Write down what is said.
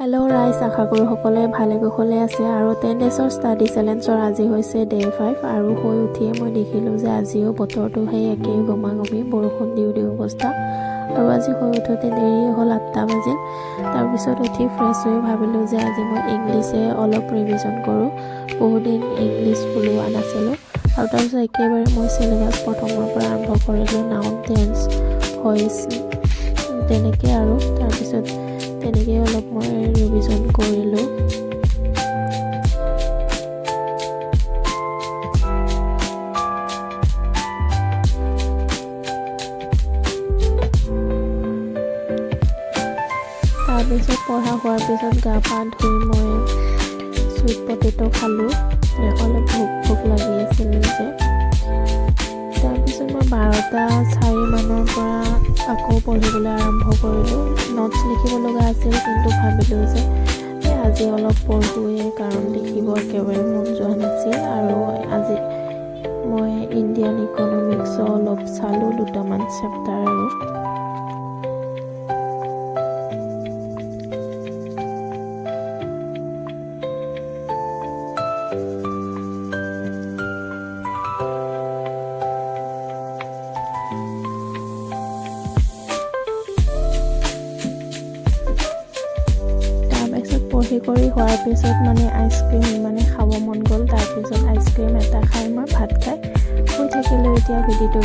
Hello' ৰাইজ, আশা কৰোঁ সকলোৱে ভালে কুশলে আছে আৰু 10 ডেজৰ ষ্টাডি চেলেঞ্জৰ আজি হৈছে ডে 5 আৰু শুই উঠিয়ে মই দেখিলোঁ যে আজিও বতৰটো সেই একেই গমাগমি বৰষুণ দিওঁ অৱস্থা আৰু আজি শুই উঠোতে দেৰি হ'ল 8টা বাজিল। তাৰপিছত উঠি ফ্ৰেছ হৈ ভাবিলোঁ যে আজি মই ইংলিছে অলপ ৰিভিজন কৰোঁ, বহুদিন ইংলিছ ওলোৱা নাছিলোঁ আৰু তাৰপিছত একেবাৰে মই চিলেবাছ প্ৰথমৰ পৰা আৰম্ভ কৰিলোঁ, নাউন টেন্স ভইচ তেনেকৈ আৰু তাৰপিছত তেনেকৈ অলপ মই ৰিভিজন কৰিলোঁ। তাৰপিছত পঢ়া হোৱাৰ পিছত গা পা ধুই মই চুইট পটেটো খালোঁ, অলপ ভোক লাগি আছিল যে। তাৰপিছত মই 12:04 মানৰ পৰা আকৌ পঢ়িবলৈ আৰম্ভ কৰিলোঁ। নোটছ লিখিব লগা আছিল কিন্তু ভাবিলোঁ যে আজি অলপ পঢ়োঁৱেই, কাৰণ লিখিব একেবাৰে মন যোৱা নাছিল। আৰু আজি মই ইণ্ডিয়ান ইকনমিক্সো অলপ চালোঁ, দুটামান চেপ্টাৰ আৰু পঢ়ি কৰি হোৱাৰ পিছত আইচক্ৰীম খাব মন গ'ল। তাৰপিছত আইচক্ৰীম এটা খাই মই ভাত খাই শুই থাকিলোঁ। এতিয়া ভিডিঅ'টো